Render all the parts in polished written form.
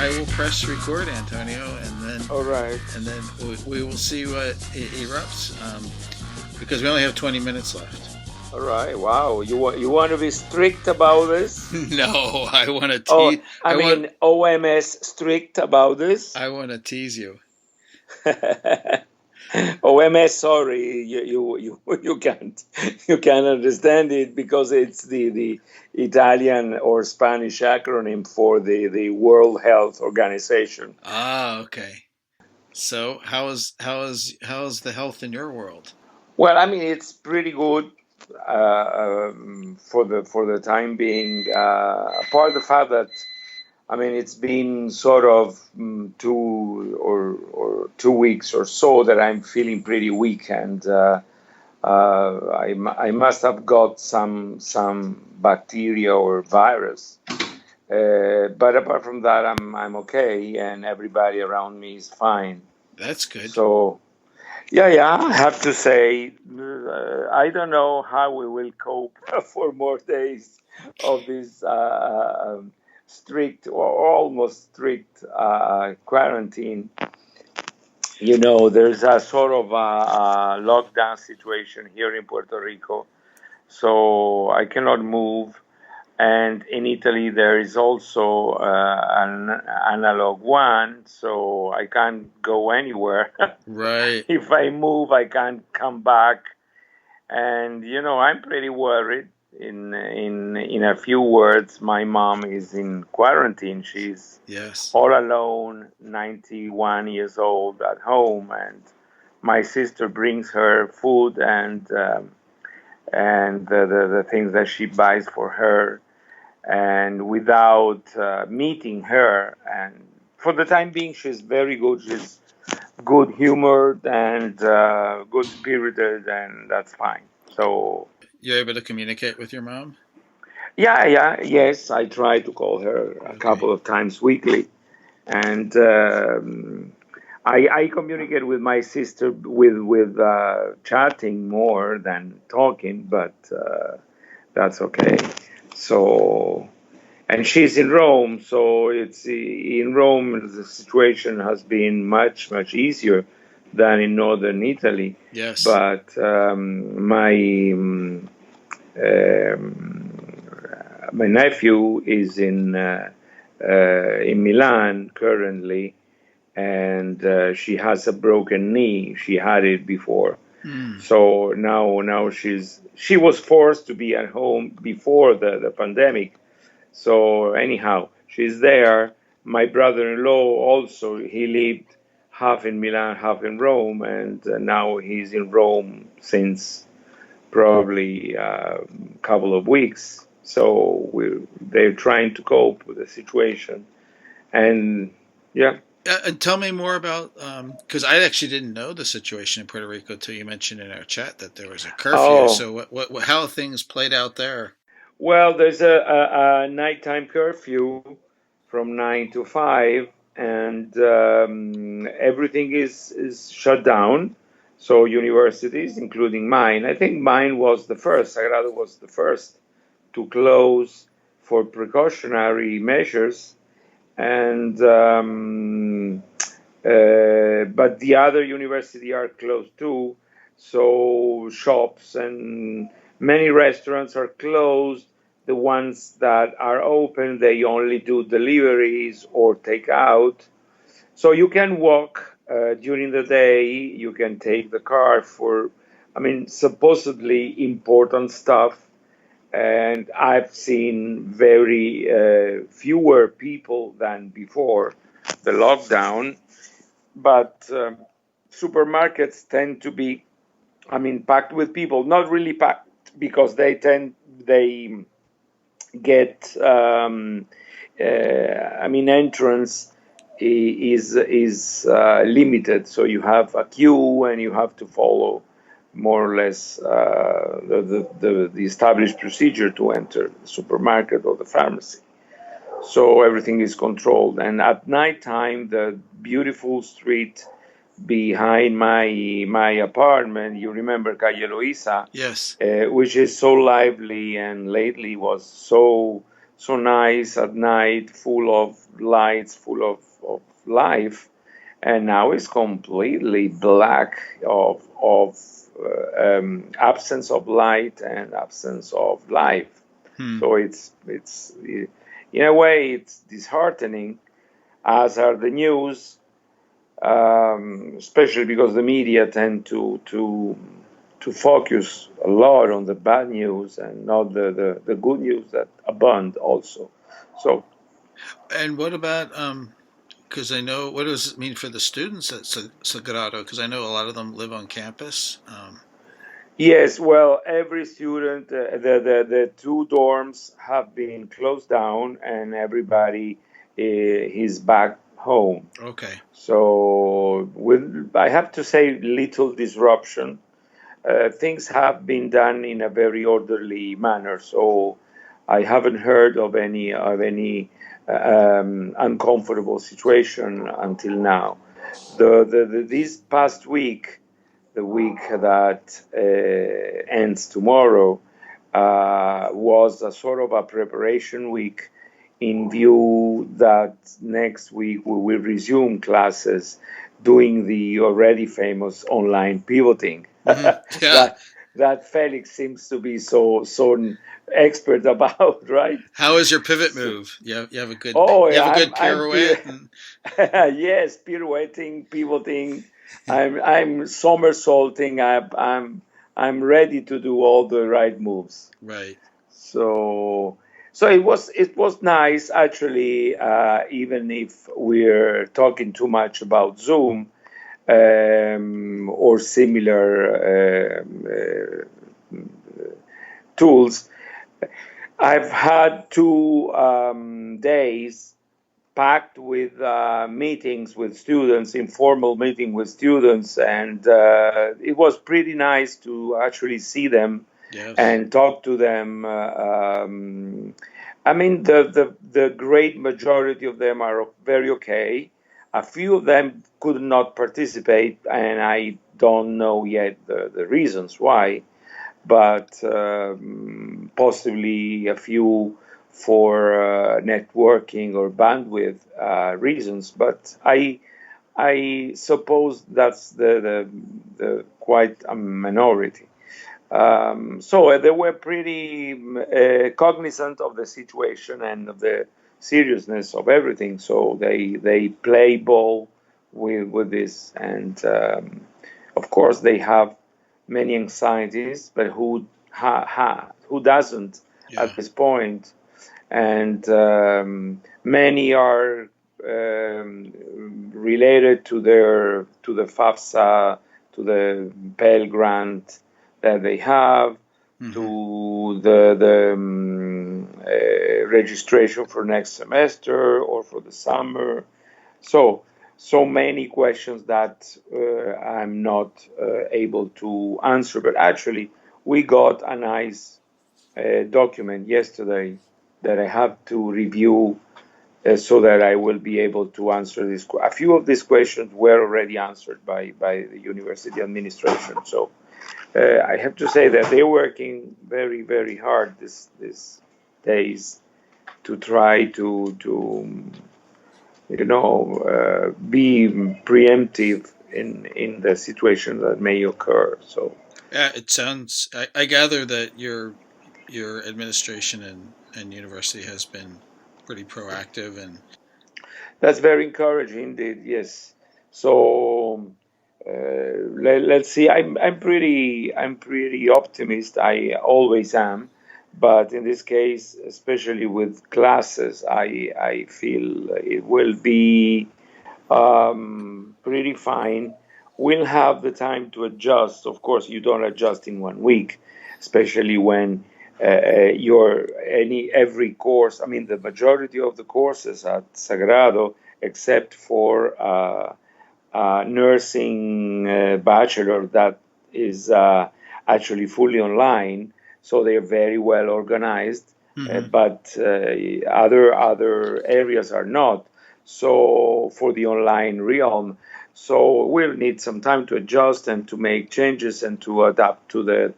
I will press record, Antonio, and then All right. we will see what erupts. Because we only have 20 minutes left. All right. Wow. You want to be strict about this? No, I want to Oh, tease. I mean OMS strict about this? I want to tease you. OMS, sorry, you can't understand it because it's the Italian or Spanish acronym for the World Health Organization. Ah, okay. So how's the health in your world? Well, I mean, it's pretty good for the time being. Apart the fact that I mean, it's been sort of 2 weeks or so that I'm feeling pretty weak, and I must have got some bacteria or virus. But apart from that, I'm okay, and everybody around me is fine. That's good. So yeah, I have to say, I don't know how we will cope for more days of this strict or almost strict quarantine. There's a sort of a lockdown situation here in Puerto Rico, so I cannot move. And in Italy, there is also an analog one, so I can't go anywhere. Right. If I move, I can't come back. And I'm pretty worried. In a few words, my mom is in quarantine. She's Yes. all alone, 91 years old at home, and my sister brings her food and the things that she buys for her, and without meeting her. And for the time being, she's very good. She's good humored and good spirited, and that's fine. So You're able to communicate with your mom? yes, I try to call her a Okay. couple of times weekly, and I communicate with my sister with chatting more than talking, but that's okay. So, and she's in Rome, so it's in Rome. The situation has been much easier than in northern Italy. Yes. But my nephew is in Milan currently, and she has a broken knee. She had it before, Hmm. so now she was forced to be at home before the pandemic. So anyhow, she's there. My brother-in-law also, he lived half in Milan, half in Rome, and now he's in Rome since probably a couple of weeks. So they're trying to cope with the situation, and yeah. And tell me more about because I actually didn't know the situation in Puerto Rico till you mentioned in our chat that there was a curfew. Oh, So how have things played out there? well, there's a nighttime curfew from 9 to 5, and everything is shut down. So universities, including mine, I think mine was the first. Sagrado was the first to close for precautionary measures, and but the other university are closed too. So shops and many restaurants are closed. The ones that are open, they only do deliveries or takeout. So you can walk during the day. You can take the car for, I mean, supposedly important stuff. And I've seen very fewer people than before the lockdown. But supermarkets tend to be, I mean, packed with people. Not really packed because they get, I mean, entrance is limited. So you have a queue and you have to follow more or less the established procedure to enter the supermarket or the pharmacy. So everything is controlled. And at nighttime, the beautiful street behind my apartment, you remember Calle Loiza, Yes. which is so lively and lately was so so nice at night, full of lights, full of life, and now it's completely black of absence of light and absence of life. Hmm. So it's in a way it's disheartening, as are the news, especially because the media tend to focus a lot on the bad news and not the good news that abound also. So And what about because I know what does it mean for the students at Sagrado? Because I know a lot of them live on campus. yes, well, every student, the two dorms have been closed down, and everybody is back home. Okay. So with, I have to say, little disruption. Things have been done in a very orderly manner, so I haven't heard of any uncomfortable situation until now. This past week, the week that ends tomorrow, was a sort of a preparation week in view that next week we will resume classes doing the already famous online pivoting Hmm. Yeah. that Felix seems to be so expert about, right? How is your pivot So, move? You have a good oh, you have yeah, a good pirouette and yes, pirouetting, pivoting. I'm somersaulting. I'm ready to do all the right moves. right. So it was nice actually. Even if we're talking too much about Zoom or similar tools, I've had 2 days packed with meetings with students, informal meeting with students, and it was pretty nice to actually see them Yes. and talk to them. I mean, the great majority of them are very okay. A few of them could not participate, and I don't know yet the reasons why, but possibly a few for networking or bandwidth reasons. But I suppose that's the quite a minority. So they were pretty cognizant of the situation and of the seriousness of everything. So they play ball with this, and of course they have many anxieties, but who doesn't Yeah. at this point? And many are related to the FAFSA, to the Pell Grant that they have, Hmm. to the registration for next semester or for the summer. So so many questions that I'm not able to answer. But actually, we got a nice document yesterday that I have to review so that I will be able to answer this. A few of these questions were already answered by the university administration. So I have to say that they're working very, very hard these days to try to be preemptive in the situation that may occur. So Yeah, it sounds. I gather that your administration and university has been pretty proactive and that's very encouraging indeed. Yes. So let's see. I'm pretty optimist. I always am, but in this case, especially with classes, I feel it will be pretty fine. We'll have the time to adjust. Of course, you don't adjust in 1 week, especially when every course. I mean, the majority of the courses at Sagrado, except for nursing bachelor, that is actually fully online, so they're very well organized. hmm. But other areas are not. So for the online realm, so we'll need some time to adjust and to make changes and to adapt to the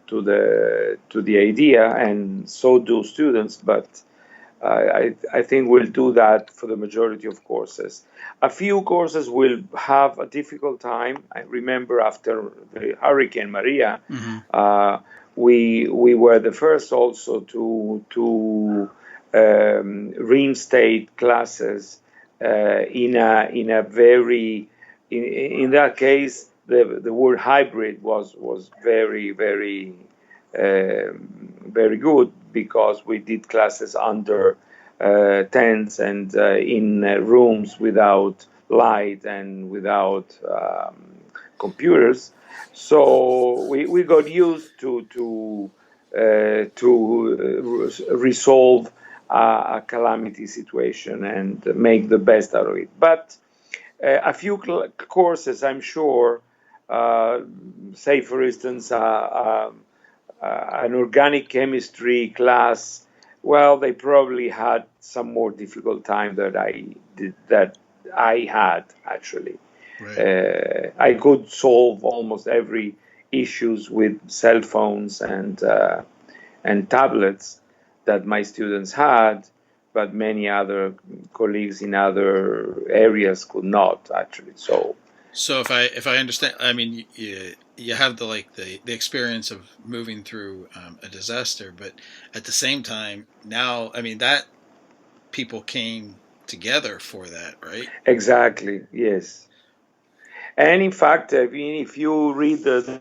idea, and so do students. But I think we'll do that for the majority of courses. A few courses will have a difficult time. I remember after the Hurricane Maria, Hmm. we were the first also to reinstate classes in a very in that case the word hybrid was very good, because we did classes under tents and in rooms without light and without computers. So we got used to resolve a calamity situation and make the best out of it. But a few courses, I'm sure, say for instance, an organic chemistry class, well, they probably had some more difficult time that I had actually. Right. I could solve almost every issues with cell phones and tablets that my students had, but many other colleagues in other areas could not actually. So So if I understand, I mean, you have the experience of moving through a disaster, but at the same time, now, I mean, that people came together for that, right? exactly, yes. And in fact, I mean, if you read the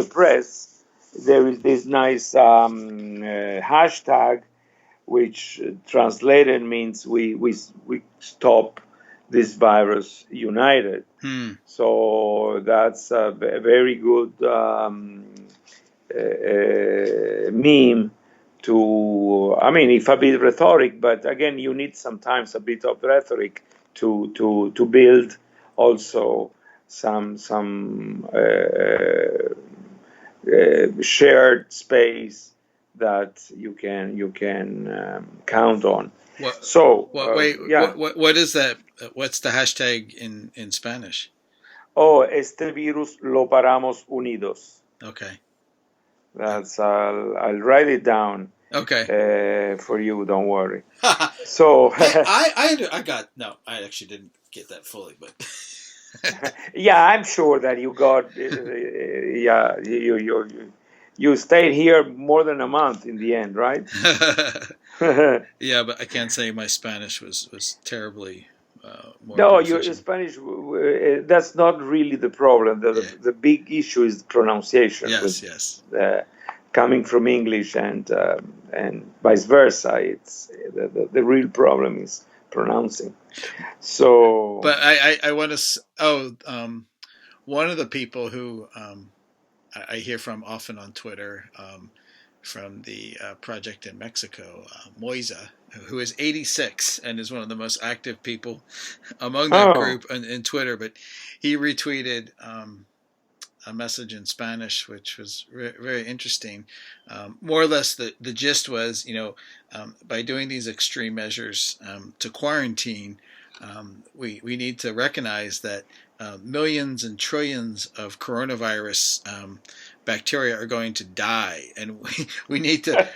press, there is this nice hashtag, which translated means we stop this virus united. Hmm. So that's a very good meme to, I mean, if a bit rhetoric, but again, you need sometimes a bit of rhetoric to build also some shared space that you can count on. What? So What? Wait. yeah. What is that? What's the hashtag in Spanish? Oh, este virus lo paramos unidos. Okay. That's I'll write it down Okay. for you. Don't worry. I, So I got no. I actually didn't get that fully, but yeah, I'm sure that you got yeah you stayed here more than a month in the end, right? yeah, but I can't say my Spanish was terribly more No, your proficient. Spanish, that's not really the problem. Yeah. The big issue is pronunciation with Yes. Yes. coming from English and vice versa. It's the real problem is pronouncing. So, But I want to. Oh, one of the people who I hear from often on Twitter, from the project in Mexico, Moisa, who is 86 and is one of the most active people among that oh, group in Twitter. But he retweeted a message in Spanish, which was very interesting. More or less, the gist was, by doing these extreme measures to quarantine, we need to recognize that millions and trillions of coronavirus bacteria are going to die, and we need to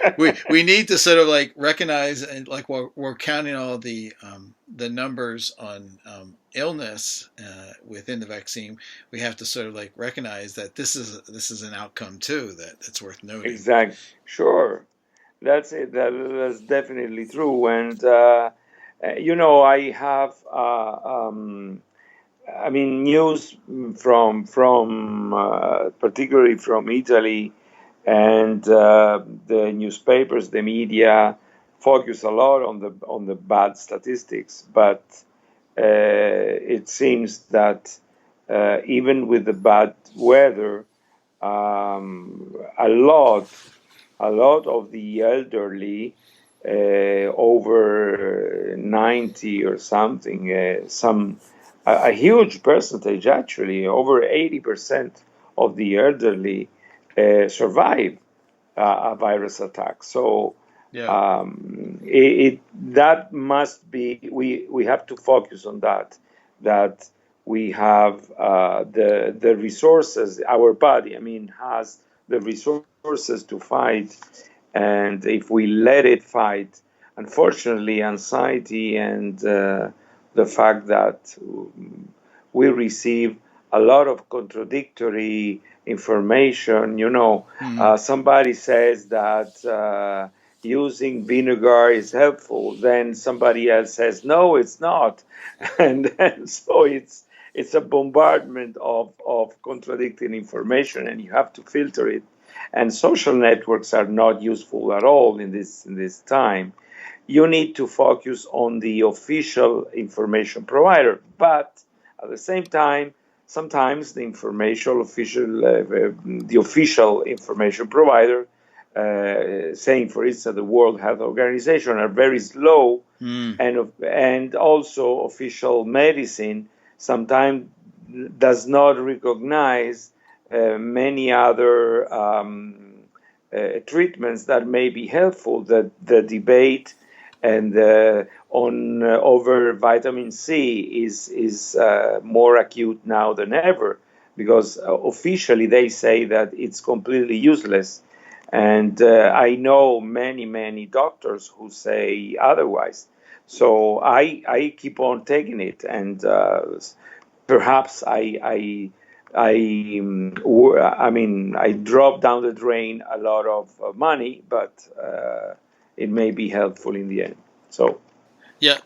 we need to sort of like recognize, and like we're counting all the numbers on illness within the vaccine. We have to sort of like recognize that this is an outcome too that's worth noting. exactly. Sure. That's it. That's definitely true. And, I have, I mean, news from particularly from Italy, and the newspapers, the media focus a lot on the bad statistics, but it seems that even with the bad weather, a lot of the elderly, over 90 or something, a huge percentage, actually, over 80% of the elderly survive a virus attack. So Yeah. that must be, we have to focus on that we have the resources. Our body, I mean, has the resources to fight, and if we let it fight, unfortunately, anxiety and the fact that we receive a lot of contradictory information. Somebody says that using vinegar is helpful, then somebody else says no, it's not, and so it's a bombardment of contradicting information, and you have to filter it. And social networks are not useful at all in this time. You need to focus on the official information provider, but at the same time, sometimes the official information provider, saying, for instance, the World Health Organization, are very slow, and also official medicine sometimes does not recognize many other treatments that may be helpful. The debate and on over vitamin C is more acute now than ever, because officially they say that it's completely useless, and I know many doctors who say otherwise. So I keep on taking it, and perhaps I drop down the drain a lot of money, but it may be helpful in the end. So Yeah,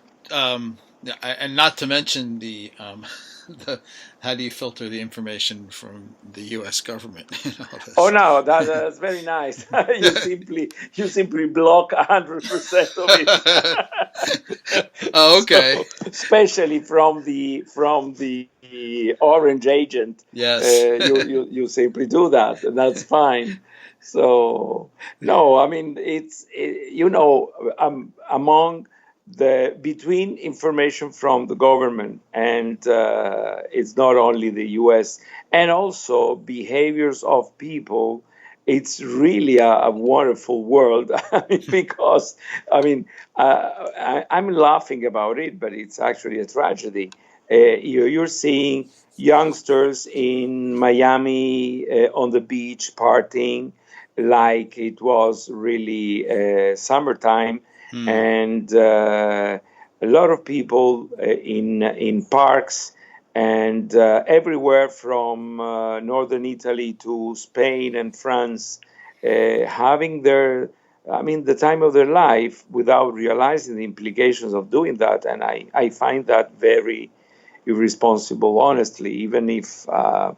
and not to mention the how do you filter the information from the U.S. government? oh no, that's very nice. You simply block 100% of it. Oh, okay. So especially from the orange agent, Yes. you simply do that, and that's fine. So no, I mean among the between information from the government, and it's not only the U.S., and also behaviors of people. It's really a wonderful world. Because I'm laughing about it, but it's actually a tragedy. You're seeing youngsters in Miami on the beach partying like it was really summertime, and a lot of people in parks and everywhere from northern Italy to Spain and France, having the time of their life without realizing the implications of doing that. And I find that very irresponsible, honestly, even if I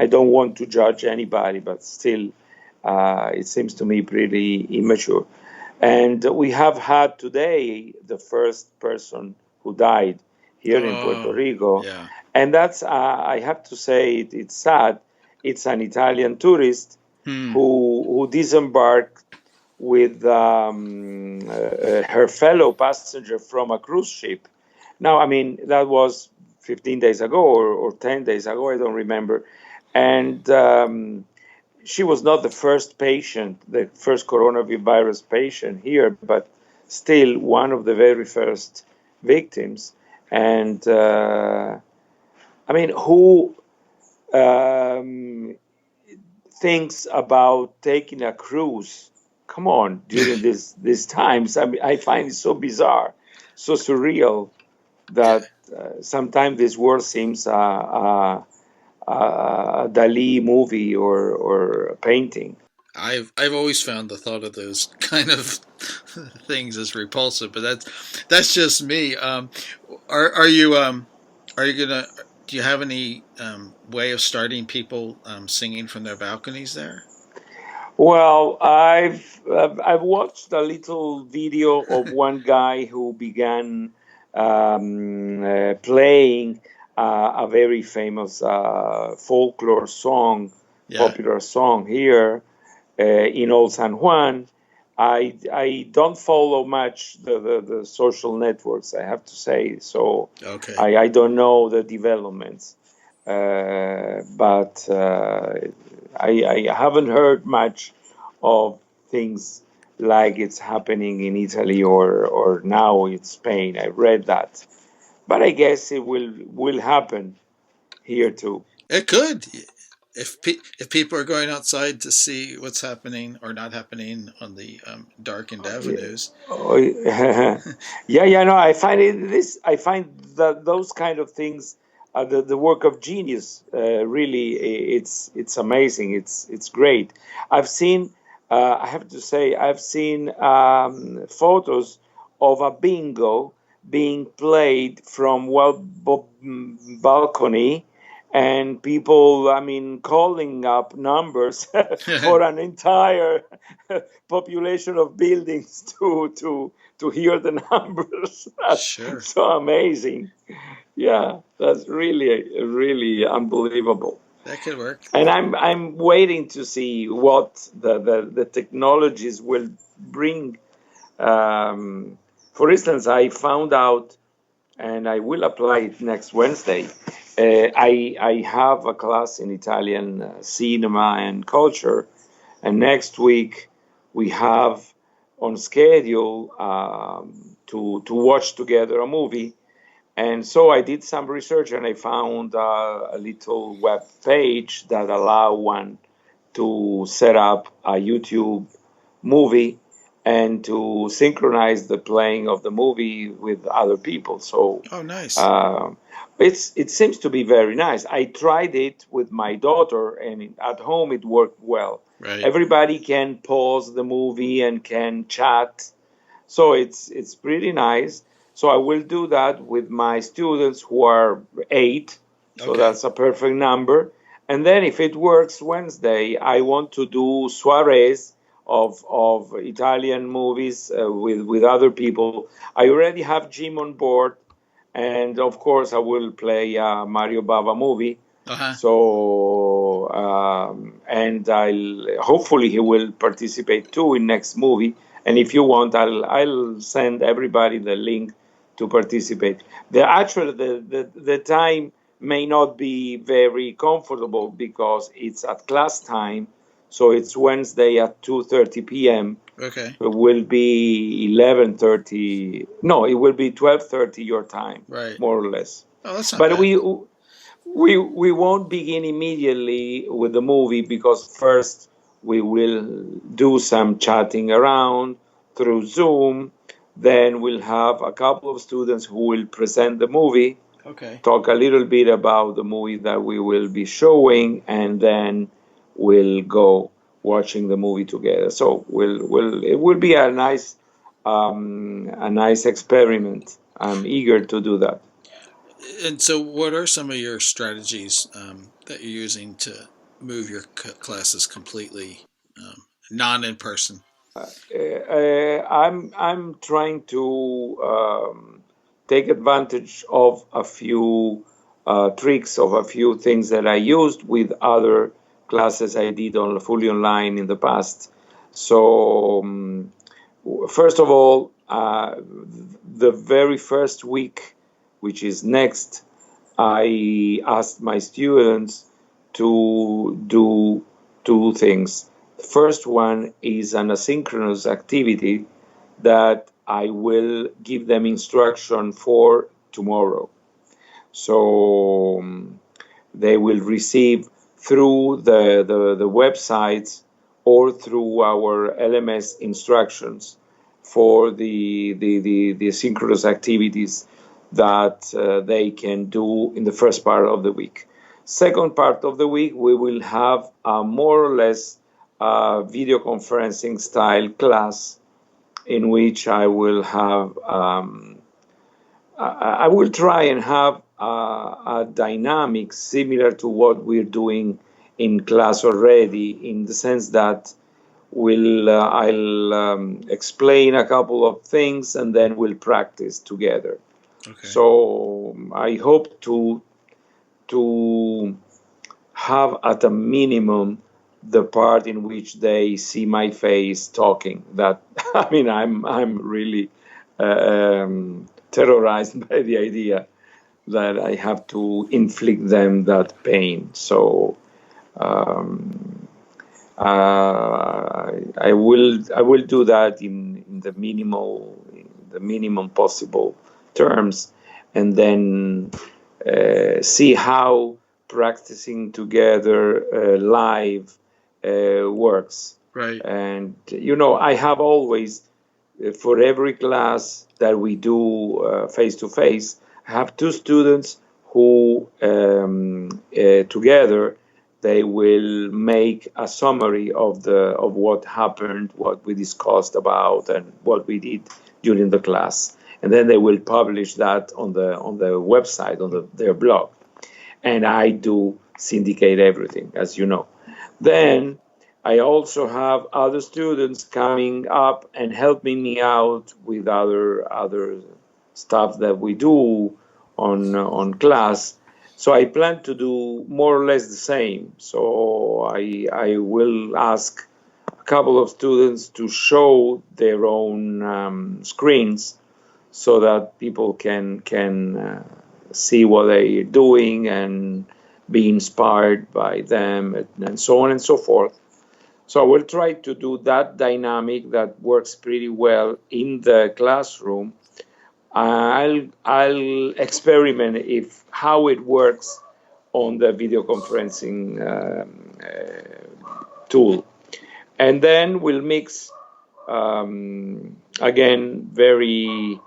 don't want to judge anybody, but still, it seems to me pretty immature. And we have had today the first person who died here in Puerto Oh, Rico. yeah. And that's, I have to say, it's sad. It's an Italian tourist who disembarked with her fellow passenger from a cruise ship. Now, that was 15 days ago or 10 days ago, I don't remember. And she was not the first patient, the first coronavirus patient here, but still one of the very first victims. And who thinks about taking a cruise? Come on, during these times. I find it so bizarre, so surreal, that sometimes this world seems a Dali movie or a painting. I've always found the thought of those kind of things as repulsive, but that's just me. Are you gonna? Do you have any way of starting people singing from their balconies there? Well, I've watched a little video of one guy who began playing a very famous folklore song, Yeah. popular song here in Old San Juan. I don't follow much the social networks, I have to say, so Okay. I don't know the developments, but I haven't heard much of things like it's happening in Italy or now in Spain. I read that, but I guess it will happen here too. It could. if people are going outside to see what's happening or not happening on the darkened avenues. Oh, yeah, yeah. No, I find it. This I find that those kind of things are the work of genius. Really, it's amazing. It's great. I've seen. I have to say, I've seen photos of a bingo being played from balcony, and people, I mean, calling up numbers for an entire population of buildings to hear the numbers. That's Sure, so amazing. Yeah, that's really unbelievable. that could work. And I'm waiting to see what the technologies will bring. Um, for instance, I found out, and I will apply it next Wednesday. I have a class in Italian cinema and culture, and next week we have on schedule to watch together a movie. And so I did some research, and I found a little web page that allow one to set up a YouTube movie and to synchronize the playing of the movie with other people. So Oh, nice. uh, it seems to be very nice. I tried it with my daughter, and at home it worked well. Right. Everybody can pause the movie and can chat, so it's pretty nice. So I will do that with my students who are 8. So Okay. that's a perfect number. And then if it works Wednesday, I want to do soirees of Italian movies with other people. I already have Jim on board, and of course I will play a Mario Bava movie. Uh-huh. So and I'll hopefully he will participate too in next movie. And if you want, I'll send everybody the link to participate. The time may not be very comfortable because it's at class time, so it's Wednesday at 2:30 p.m. Okay. It will be 11:30. No, it will be 12:30 your time, Right. more or less. Oh, that's not But bad. we won't begin immediately with the movie because first we will do some chatting around through Zoom. Then we'll have a couple of students who will present the movie, Okay. talk a little bit about the movie that we will be showing, and then we'll go watching the movie together. So it will be a nice experiment. I'm eager to do that. And so, what are some of your strategies that you're using to move your classes completely non in person? I'm trying to take advantage of a few tricks of a few things that I used with other classes I did on fully online in the past. So first of all, the very first week, which is next, I asked my students to do two things. The first one is an asynchronous activity that I will give them instruction for tomorrow. So they will receive through the websites or through our LMS instructions for the synchronous activities that they can do in the first part of the week. Second part of the week, we will have a more or less video conferencing style class in which I will try and have a dynamic similar to what we're doing in class already, in the sense that I'll explain a couple of things and then we'll practice together. Okay. So I hope to have at a minimum the part in which they see my face talking. That I mean, I'm really terrorized by the idea that I have to inflict them that pain. So I will do that in the minimum possible terms, and then see how practicing together live works. Right. And, I have always, for every class that we do face-to-face, I have two students who together they will make a summary of what happened, what we discussed about, and what we did during the class, and then they will publish that on the website, on their blog. And I do syndicate everything, as you know. Then I also have other students coming up and helping me out with other stuff that we do on class. So I plan to do more or less the same. So I will ask a couple of students to show their own screens so that people can see what they're doing and be inspired by them, and so on and so forth. So I will try to do that dynamic that works pretty well in the classroom. I'll experiment how it works on the video conferencing tool, and then we'll mix again very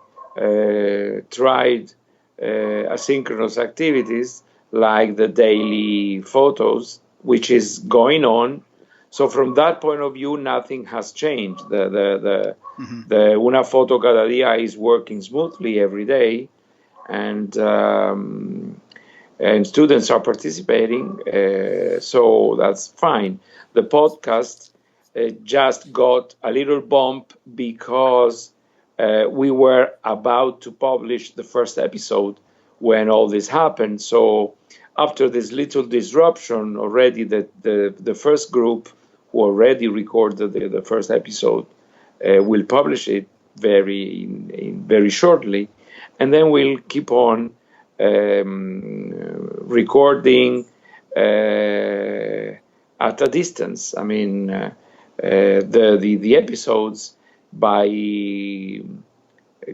tried asynchronous activities like the daily photos, which is going on. So from that point of view, nothing has changed. The Una Foto Cada Día is working smoothly every day, and students are participating, so that's fine. The podcast just got a little bump because we were about to publish the first episode when all this happened. So after this little disruption, already the first group who already recorded the first episode will publish it very shortly, and then we'll keep on recording at a distance. I mean, the episodes by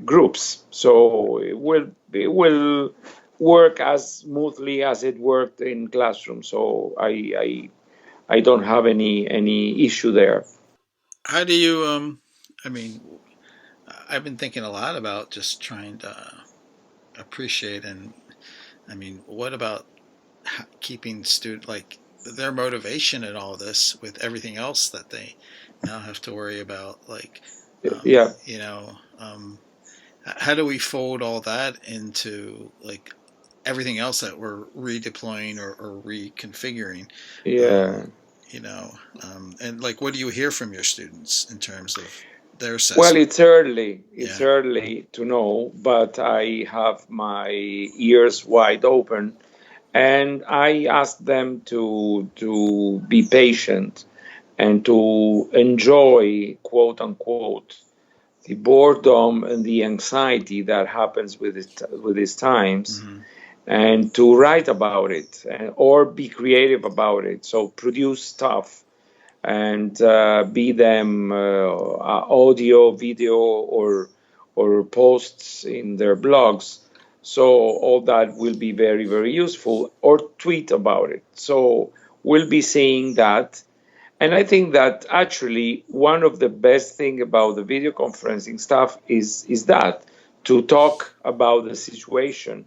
groups, so it will work as smoothly as it worked in classroom. So I don't have any issue there. How do you? I mean, I've been thinking a lot about just trying to appreciate, and I mean, what about keeping like their motivation in all this with everything else that they now have to worry about, like Yeah. how do we fold all that into like everything else that we're redeploying or reconfiguring? Yeah. And like, what do you hear from your students in terms of their Well, assessment? it's early. It's Yeah. early to know, but I have my ears wide open, and I ask them to be patient and to enjoy, quote unquote, the boredom and the anxiety that happens with these times, Mm-hmm. and to write about it or be creative about it. So produce stuff and be them audio, video, or posts in their blogs. So all that will be very useful, or tweet about it. So we'll be seeing that. And I think that actually one of the best thing about the video conferencing stuff is that to talk about the situation.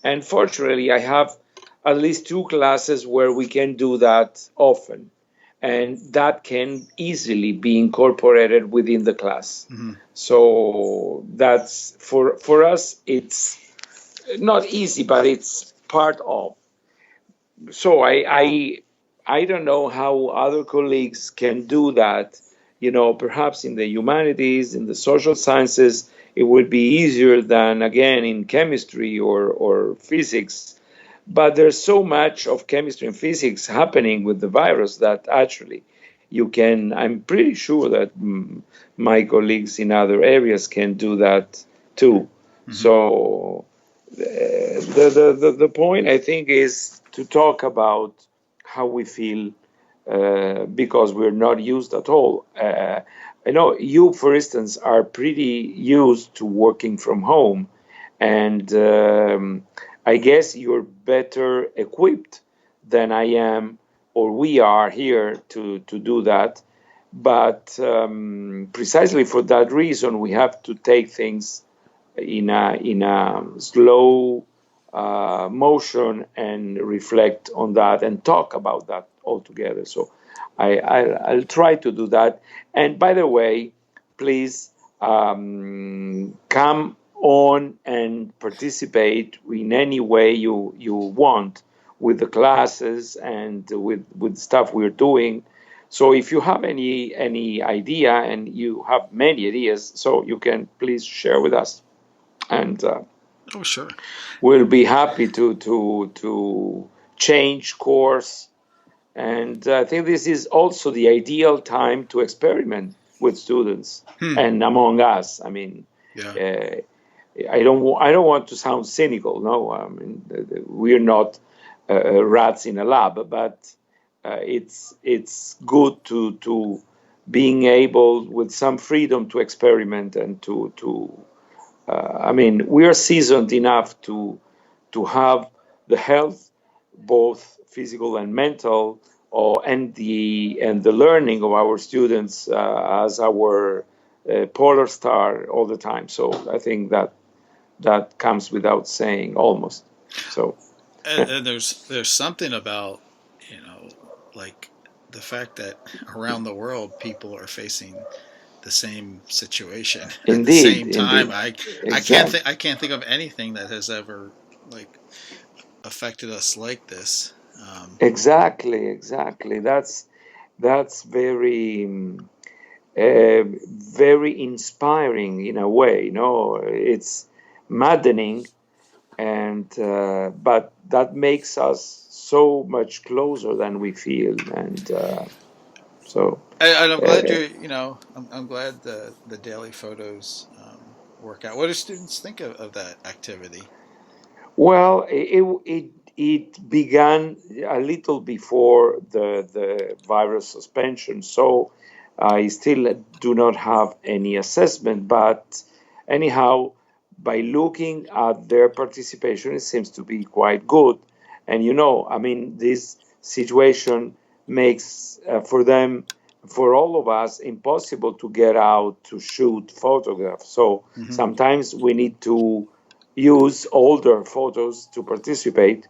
And fortunately, I have at least two classes where we can do that often, and that can easily be incorporated within the class. Mm-hmm. So that's for us, it's not easy, but it's part of. So I don't know how other colleagues can do that. Perhaps in the humanities, in the social sciences, it would be easier than, again, in chemistry or physics. But there's so much of chemistry and physics happening with the virus that actually I'm pretty sure that my colleagues in other areas can do that too. Mm-hmm. So the point, I think, is to talk about how we feel because we're not used at all. I know you, for instance, are pretty used to working from home, and I guess you're better equipped than I am or we are here to do that. But precisely for that reason, we have to take things in a slow motion and reflect on that and talk about that all together. So I'll try to do that. And by the way, please come on and participate in any way you want with the classes and with stuff we're doing. So if you have any idea, and you have many ideas, so you can please share with us, and Oh, sure. we'll be happy to change course. And I think this is also the ideal time to experiment with students and among us. I mean, Yeah. I don't want to sound cynical. No, I mean, we're not rats in a lab, but it's good to being able with some freedom to experiment and to I mean, we are seasoned enough to have the health, both physical and mental, and the learning of our students as our polar star all the time. So I think that comes without saying, almost. So And there's something about, like the fact that around the world people are facing the same situation at the indeed, same time. indeed, I exactly. can't think of anything that has ever like affected us like this. Exactly. That's very very inspiring in a way. You know, it's maddening, and but that makes us so much closer than we feel, and so. And I'm glad Uh, I'm glad the daily photos work out. What do students think of that activity? Well, it began a little before the virus suspension, so I still do not have any assessment. But anyhow, by looking at their participation, it seems to be quite good. And I mean, this situation makes for them, for all of us, impossible to get out to shoot photographs. So Hmm. sometimes we need to use older photos to participate,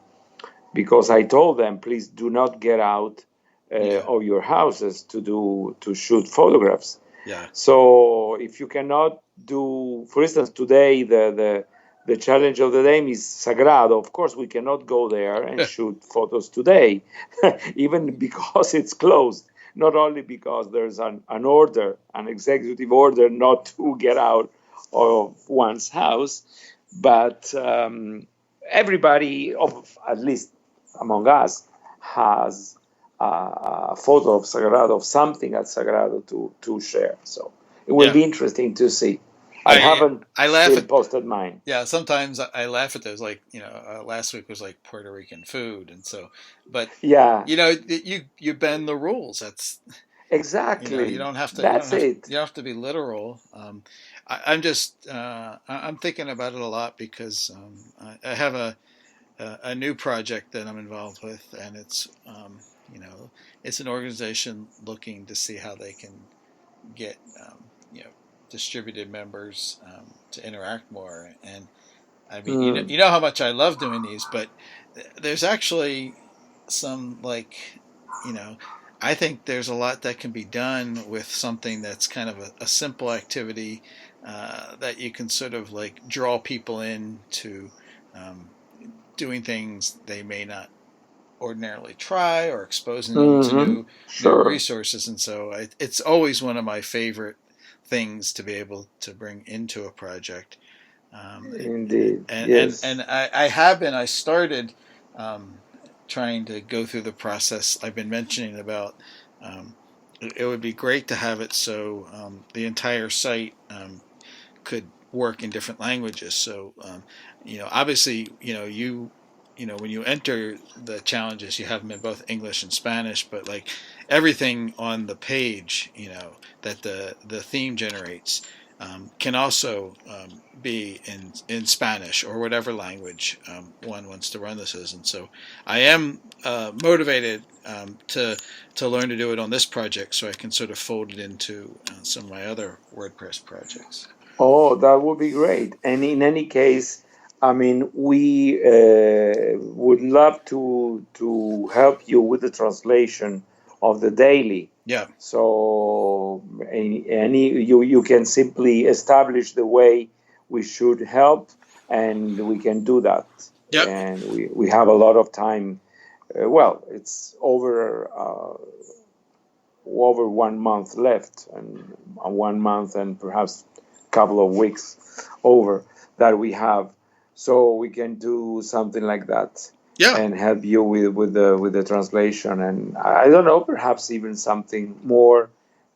because I told them, please do not get out Yeah, of your houses to shoot photographs. yeah, So if you cannot do, for instance, today the challenge of the day is Sagrado. Of course, we cannot go there and shoot photos today, even because it's closed. Not only because there's an order, an executive order not to get out of one's house, but everybody, of at least among us, has a photo of Sagrado, of something at Sagrado to share. So it will yeah. be interesting to see. I I haven't I laugh still at posted mine. Yeah. Sometimes I laugh at those. Like last week was like Puerto Rican food, and so, but Yeah, you bend the rules. That's you exactly. don't have to That's it. you don't have to be literal. I'm just I'm thinking about it a lot because I have a new project that I'm involved with, and you know it's an organization looking to see how they can get distributed members to interact more. And I mean, Mm, you know how much I love doing these, but there's actually some you know, I think there's a lot that can be done with something that's kind of a simple activity that you can sort of like draw people into um, doing things they may not ordinarily try, or exposing them to hmm new Sure. resources. And so it's always one of my favorite things to be able to bring into a project. Um, Indeed. and Yes. I started um, trying to go through the process I've been mentioning about. Um, it would be great to have it so the entire site could work in different languages. So, obviously, when you enter the challenges, you have them in both English and Spanish, but like everything on the page, that the theme generates, can also be in Spanish or whatever language one wants to run this as. And so I am motivated to learn to do it on this project, so I can sort of fold it into some of my other WordPress projects. Oh, that would be great. And in any case, I mean, we would love to help you with the translation of the daily. Yeah. So you can simply establish the way we should help, and we can do that. Yep. And we have a lot of time. Well, it's over 1 month left, and 1 month and perhaps a couple of weeks over that we have, so we can do something like that. Yeah. And help you with the translation, and I don't know, perhaps even something more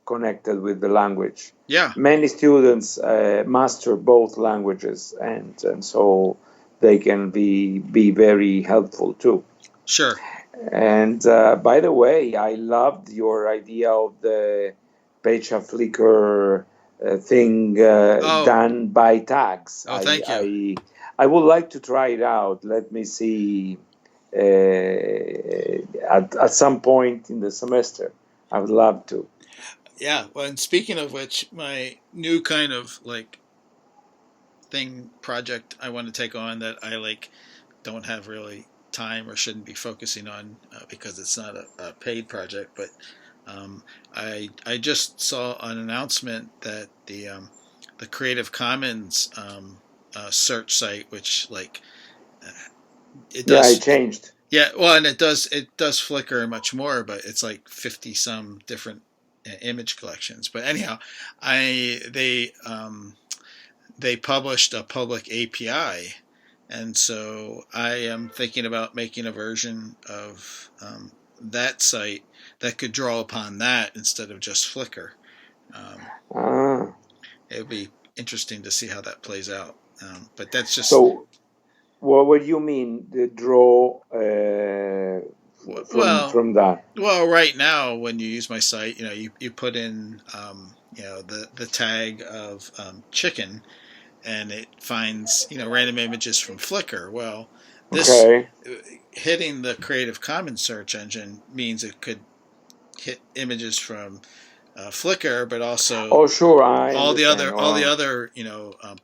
connected with the language. Yeah. Many students master both languages, and so they can be very helpful too. Sure. And by the way, I loved your idea of the page flicker thing done by tags. Oh, thank you. I would like to try it out. Let me see at some point in the semester. I would love to. Yeah. Well, and speaking of which, my new kind of like project I want to take on that I don't have really time or shouldn't be focusing on because it's not a paid project, but I just saw an announcement that the Creative Commons search site, which it does. Yeah, it changed. Yeah, well, and it does Flickr much more, but it's like 50 some different image collections. But anyhow, they published a public API. And so I am thinking about making a version of that site that could draw upon that instead of just Flickr. It would be interesting to see how that plays out. But that's just... So, what do you mean, the draw from that? Well, right now, when you use my site, you put in, the tag of chicken, and it finds random images from Flickr. Well, this hitting the Creative Commons search engine means it could hit images from Flickr, but also all the other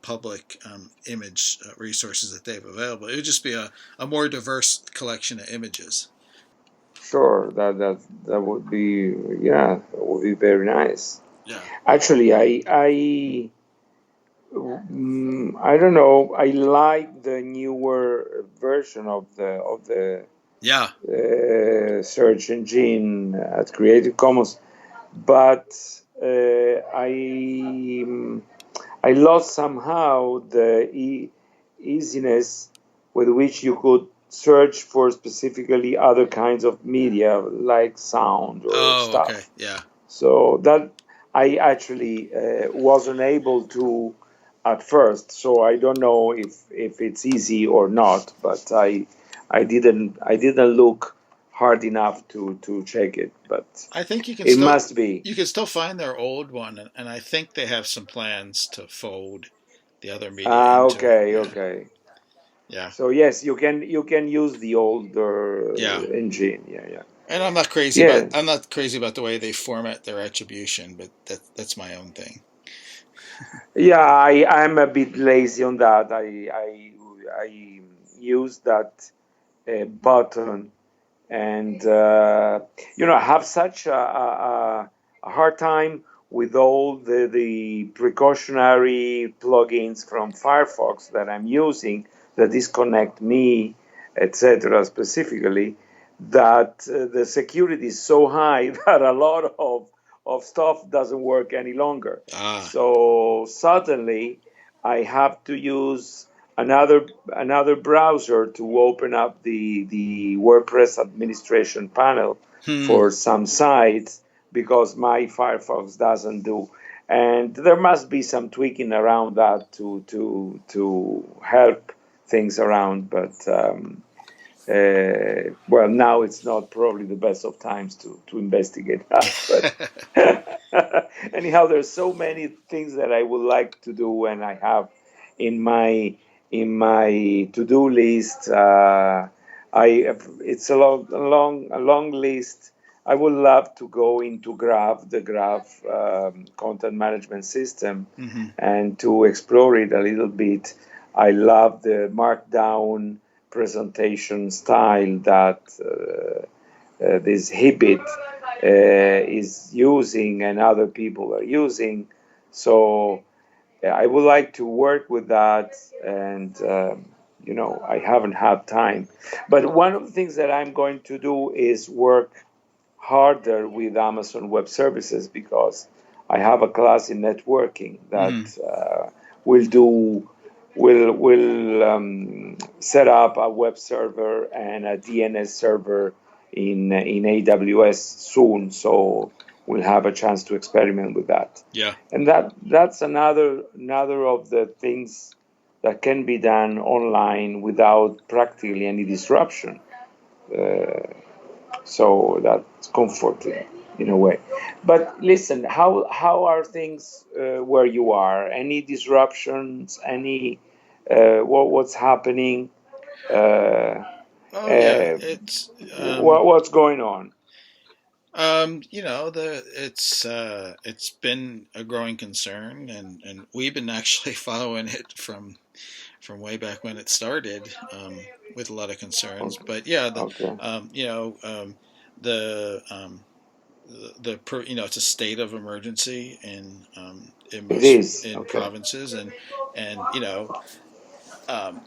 public image resources that they have available. It would just be a more diverse collection of images. Sure, that would be that would be very nice. Yeah. Actually, I don't know. I like the newer version of the search engine at Creative Commons, but I lost somehow the easiness with which you could search for specifically other kinds of media like sound or stuff. Okay. Yeah. So that I actually wasn't able to at first, so I don't know if it's easy or not, but I didn't look hard enough to check it, but I think it must be. You can still find their old one, and I think they have some plans to fold the other media into it. Yeah. Okay. Yeah. So yes, you can use the older engine. Yeah. And I'm not crazy about the way they format their attribution, but that's my own thing. Yeah, I'm a bit lazy on that. I use that button, and I have such a hard time with all the precautionary plugins from Firefox that I'm using that disconnect me, etc. specifically, that the security is so high that a lot of stuff doesn't work any longer. So suddenly I have to use another browser to open up the WordPress administration panel for some sites, because my Firefox doesn't do. And there must be some tweaking around that to help things around, but Well, now it's not probably the best of times to investigate that, but anyhow, there's so many things that I would like to do, and I have in my to-do list. It's a long list. I would love to go into the Graph content management system, Hmm. and to explore it a little bit. I love the Markdown presentation style that this Hibbit is using and other people are using. So I would like to work with that, and I haven't had time. But one of the things that I'm going to do is work harder with Amazon Web Services, because I have a class in networking that Hmm. will do will set up a web server and a DNS server in AWS soon. So we'll have a chance to experiment with that. Yeah. And that's another of the things that can be done online without practically any disruption. So that's comforting in a way. But listen, how are things where you are? Any disruptions? Any what's happening? Uh, Oh yeah. uh, It's what's going on? it's been a growing concern, and we've been actually following it from way back when it started, with a lot of concerns. Okay, But yeah, okay. um, you know, um, the it's a state of emergency in It most is in okay. provinces, and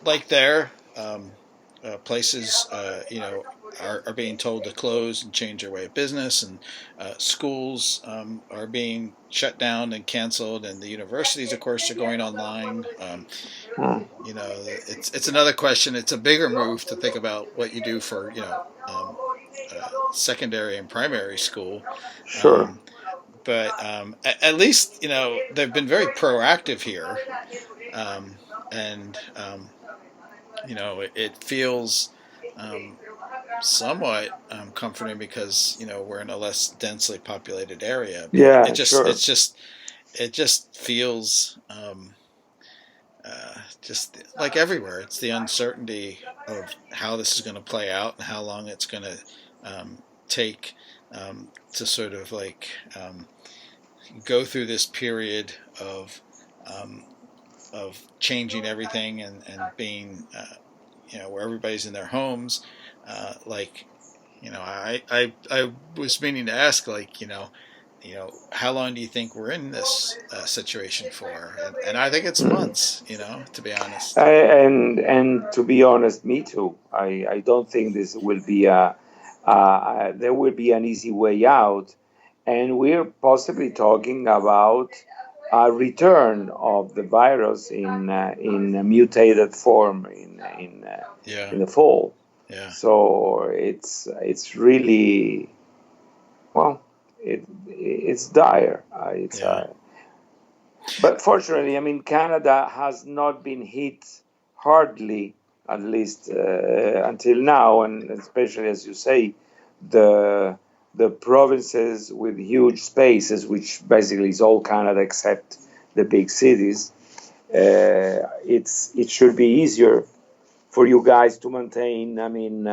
like there, places are being told to close and change their way of business, and schools are being shut down and canceled, and the universities, of course, are going online. Hmm. It's another question. It's a bigger move to think about what you do for secondary and primary school. Sure. Um, but at least they've been very proactive here, um, and it feels um, somewhat comforting because we're in a less densely populated area. But Yeah, sure. it just feels just like everywhere. It's the uncertainty of how this is going to play out and how long it's going to take to sort of go through this period um, of changing everything, and being where everybody's in their homes. Like I was meaning to ask, how long do you think we're in this situation for? And I think it's Hmm. months, to be honest. And to be honest, me too. I don't think this will be there will be an easy way out, and we're possibly talking about a return of the virus in a mutated form Yeah, in the fall. yeah, So it's really, well, it's dire. It's yeah. But fortunately, I mean, Canada has not been hit hardly, at least until now, and especially as you say, the the provinces with huge spaces, which basically is all Canada except the big cities. It should be easier for you guys to maintain, I mean,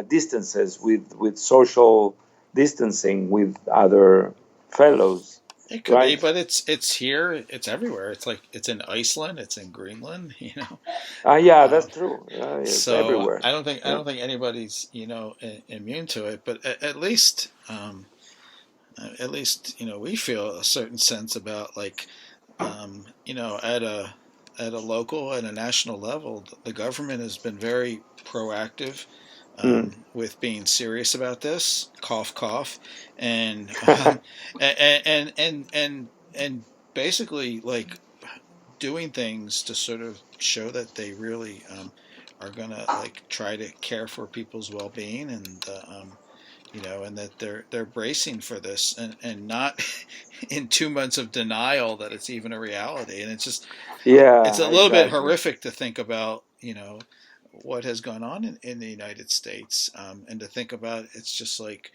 distances with social distancing with other fellows, It could be, right? but it's here. It's everywhere. It's like it's in Iceland. It's in Greenland. Yeah, Um, that's true. It's so everywhere. I Yeah. don't think anybody's immune to it. But at least we feel a certain sense about at a local and a national level, the government has been very proactive Mm. with being serious about this. Cough, cough, and and basically doing things to sort of show that they really are gonna try to care for people's well-being, and that they're bracing for this, and not in 2 months of denial that it's even a reality. And it's a Yeah, little bit exactly. horrific to think about, what has gone on in the United States, and to think about it's just like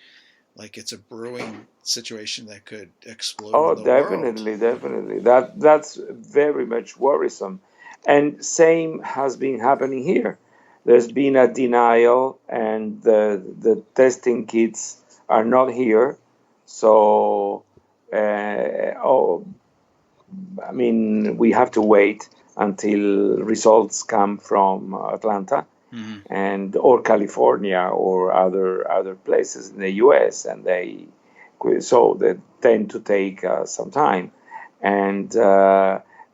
it's a brewing situation that could explode Oh, in the world. definitely, definitely. That's very much worrisome. And same has been happening here. There's been a denial, and the testing kits are not here. So, oh, I mean, we have to wait until results come from Atlanta Hmm. and or California or other places in the U.S. and they tend to take some time, and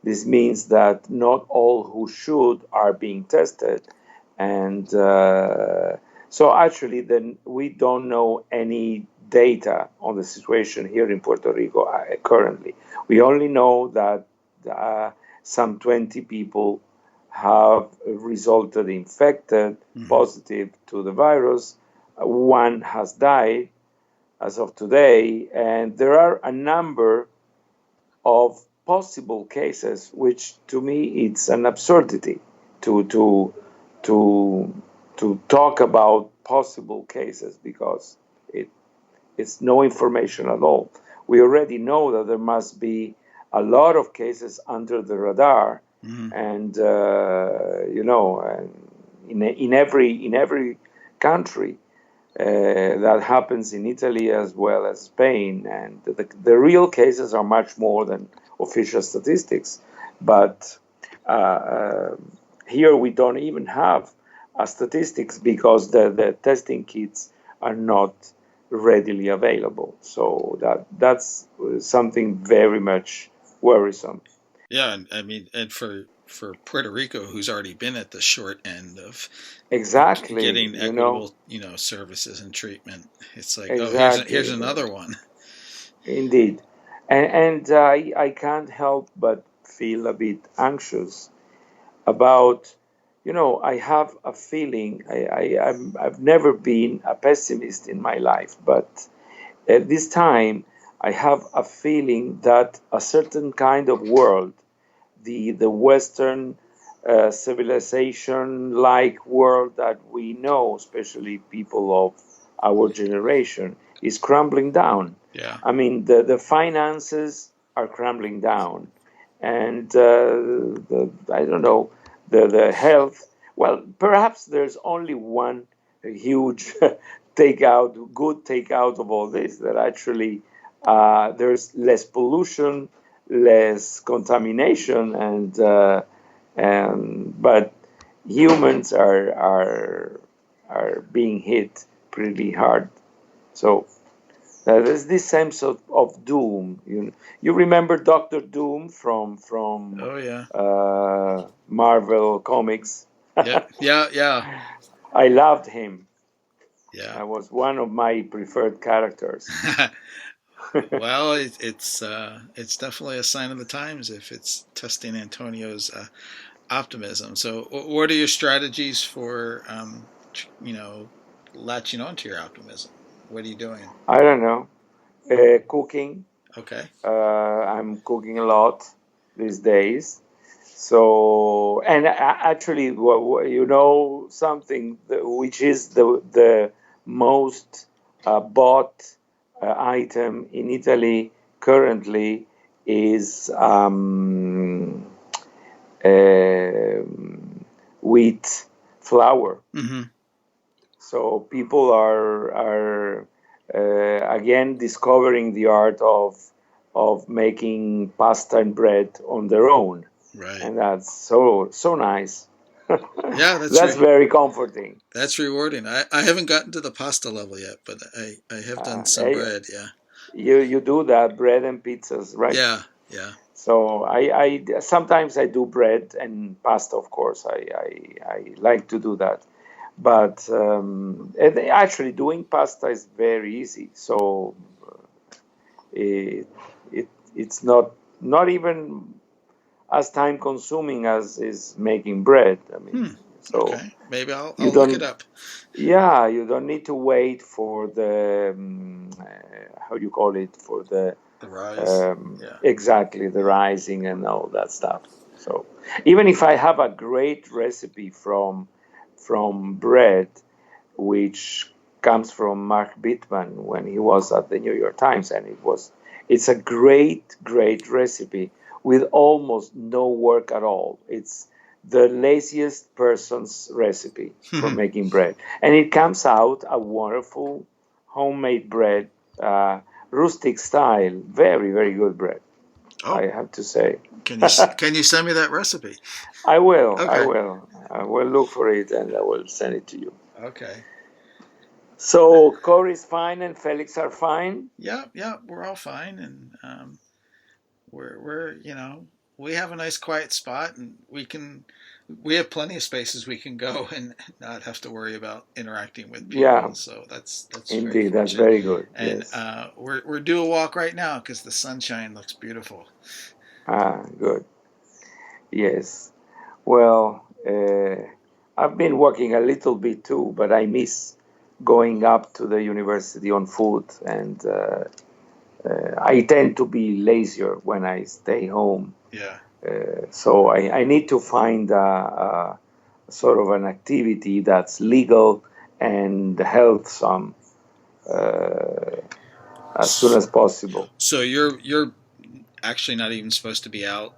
this means that not all who should are being tested, and so actually then we don't know any data on the situation here in Puerto Rico currently. We only know that uh, some 20 people have resulted infected, Hmm. positive to the virus. One has died as of today, and there are a number of possible cases, which to me it's an absurdity to to to to talk about possible cases because it it's no information at all. We already know that there must be a lot of cases under the radar, Hmm. and in every country. That happens in Italy as well as Spain, and the real cases are much more than official statistics. But here we don't even have statistics because the testing kits are not readily available. So that's something very much worrisome. Yeah, and I mean, and for Puerto Rico, who's already been at the short end of Exactly, getting equitable, services and treatment, it's like, oh, here's exactly, another one. indeed, and I can't help but feel a bit anxious about, I have a feeling I've never been a pessimist in my life, but at this time I have a feeling that a certain kind of world, the Western civilization like world that we know, especially people of our generation, is crumbling down. Yeah. I mean, the finances are crumbling down, and I don't know, the health. Well, perhaps there's only one huge good takeout of all this, that actually there's less pollution, less contamination, and but humans are being hit pretty hard. So there's this sense of doom. You remember Doctor Doom from Oh yeah. Marvel Comics? Yeah. Yeah. Yeah. I loved him. Yeah. I was one of my preferred characters. Well, it's definitely a sign of the times if it's testing Antonio's optimism. So, what are your strategies for latching onto your optimism? What are you doing? I don't know. Cooking. Okay. I'm cooking a lot these days. So, and actually, something which is the most bought item in Italy currently is wheat flour. Hmm. So people are again discovering the art of making pasta and bread on their own, Right. and that's so nice. Yeah, That's very comforting. that's rewarding. I haven't gotten to the pasta level yet, but I have done some Hey, bread. Yeah. you do that, bread and pizzas, right? Yeah. Yeah. So I sometimes I do bread and pasta, of course. I like to do that. But and actually, doing pasta is very easy. So it, it's not even as time consuming as is making bread. I mean, Hmm. so Okay. Maybe you I'll look it don't, up. yeah, you don't need to wait for the how do you call it, for the The rise. Yeah. exactly, the rising and all that stuff. So even if I have a great recipe from bread, which comes from Mark Bittman when he was at the New York Times, and it's a great recipe with almost no work at all. It's the laziest person's recipe for making bread, and it comes out a wonderful homemade bread, rustic style, very good bread. Oh, I have to say. can you send me that recipe? I will. Okay. I will look for it and I will send it to you. Okay. So Corey's fine and Felix are fine. Yeah, we're all fine, and we're we have a nice quiet spot, and we have plenty of spaces we can go and not have to worry about interacting with people. Yeah. So that's Indeed, that's very good. And yes. We're due a walk right now because the sunshine looks beautiful. Good. Yes. Well, I've been walking a little bit too, but I miss going up to the university on foot, and I tend to be lazier when I stay home. Yeah. So I need to find a sort of an activity that's legal and healthsome as soon as possible. So you're actually not even supposed to be out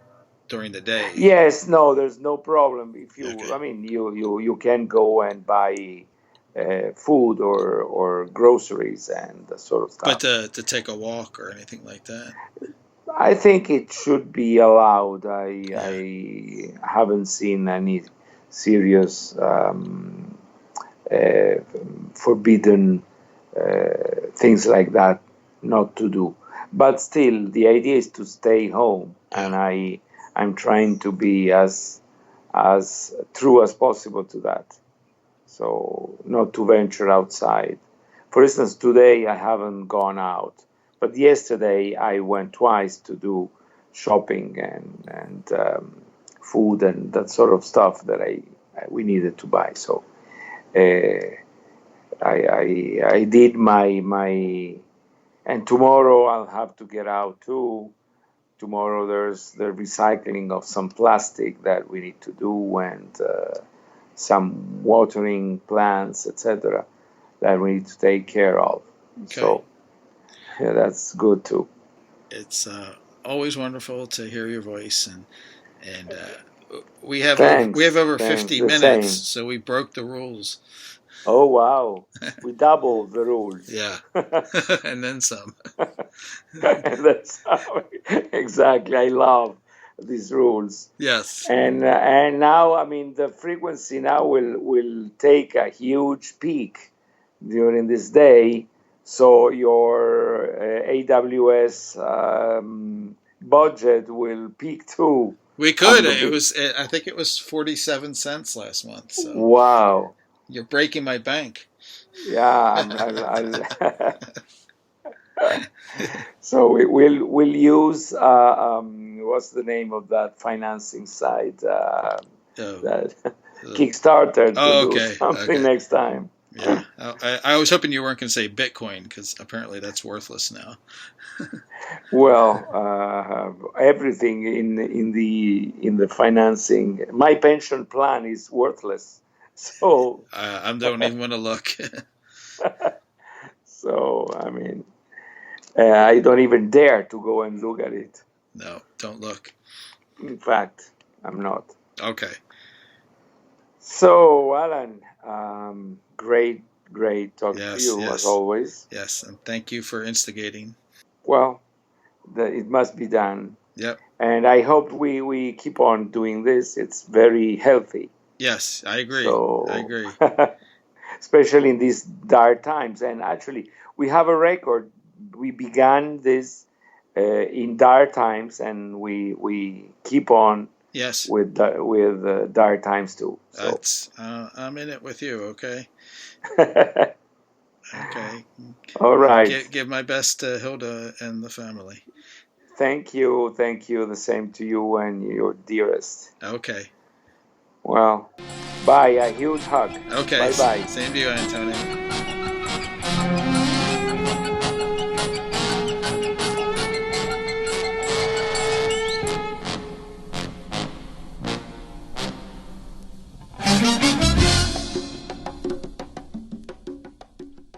during the day. Yes, no, there's no problem. If you, Okay. I mean, you can go and buy food or groceries and that sort of stuff. But to take a walk or anything like that? I think it should be allowed. I haven't seen any serious forbidden things like that not to do. But still, the idea is to stay home, and I'm trying to be as true as possible to that. So not to venture outside. For instance, today I haven't gone out, but yesterday I went twice to do shopping and food and that sort of stuff that we needed to buy. So I did my and tomorrow I'll have to get out too. Tomorrow there's the recycling of some plastic that we need to do, and some watering plants, etc., that we need to take care of. Okay. So yeah, that's good too. It's always wonderful to hear your voice, and we have over 50 minutes, so we broke the rules. Oh wow, we doubled the rules. Yeah. And then some. And that's exactly. I love these rules. Yes. And now, I mean, the frequency now will take a huge peak during this day. So your AWS budget will peak too. We could. I think it was 47 cents last month. So. Wow. You're breaking my bank. Yeah. So we'll use what's the name of that financing site? That Kickstarter to do something next time. Yeah, I was hoping you weren't going to say Bitcoin, because apparently that's worthless now. Well, everything in the financing. My pension plan is worthless, so I don't even want to look. So I mean, I don't even dare to go and look at it. No, don't look. In fact, I'm not. Okay. So, Alan, great talking to you, as always. Yes, and thank you for instigating. Well, it must be done. Yep. And I hope we keep on doing this. It's very healthy. Yes, I agree. I agree. Especially in these dark times. And actually, we have a record. We began this in dark times, and we keep on. Yes. With dark times too. So. That's I'm in it with you. Okay. Okay. All right. Give my best to Hilda and the family. Thank you. The same to you and your dearest. Okay. Well, bye. A huge hug. Okay. Bye. Same to you, Antonio.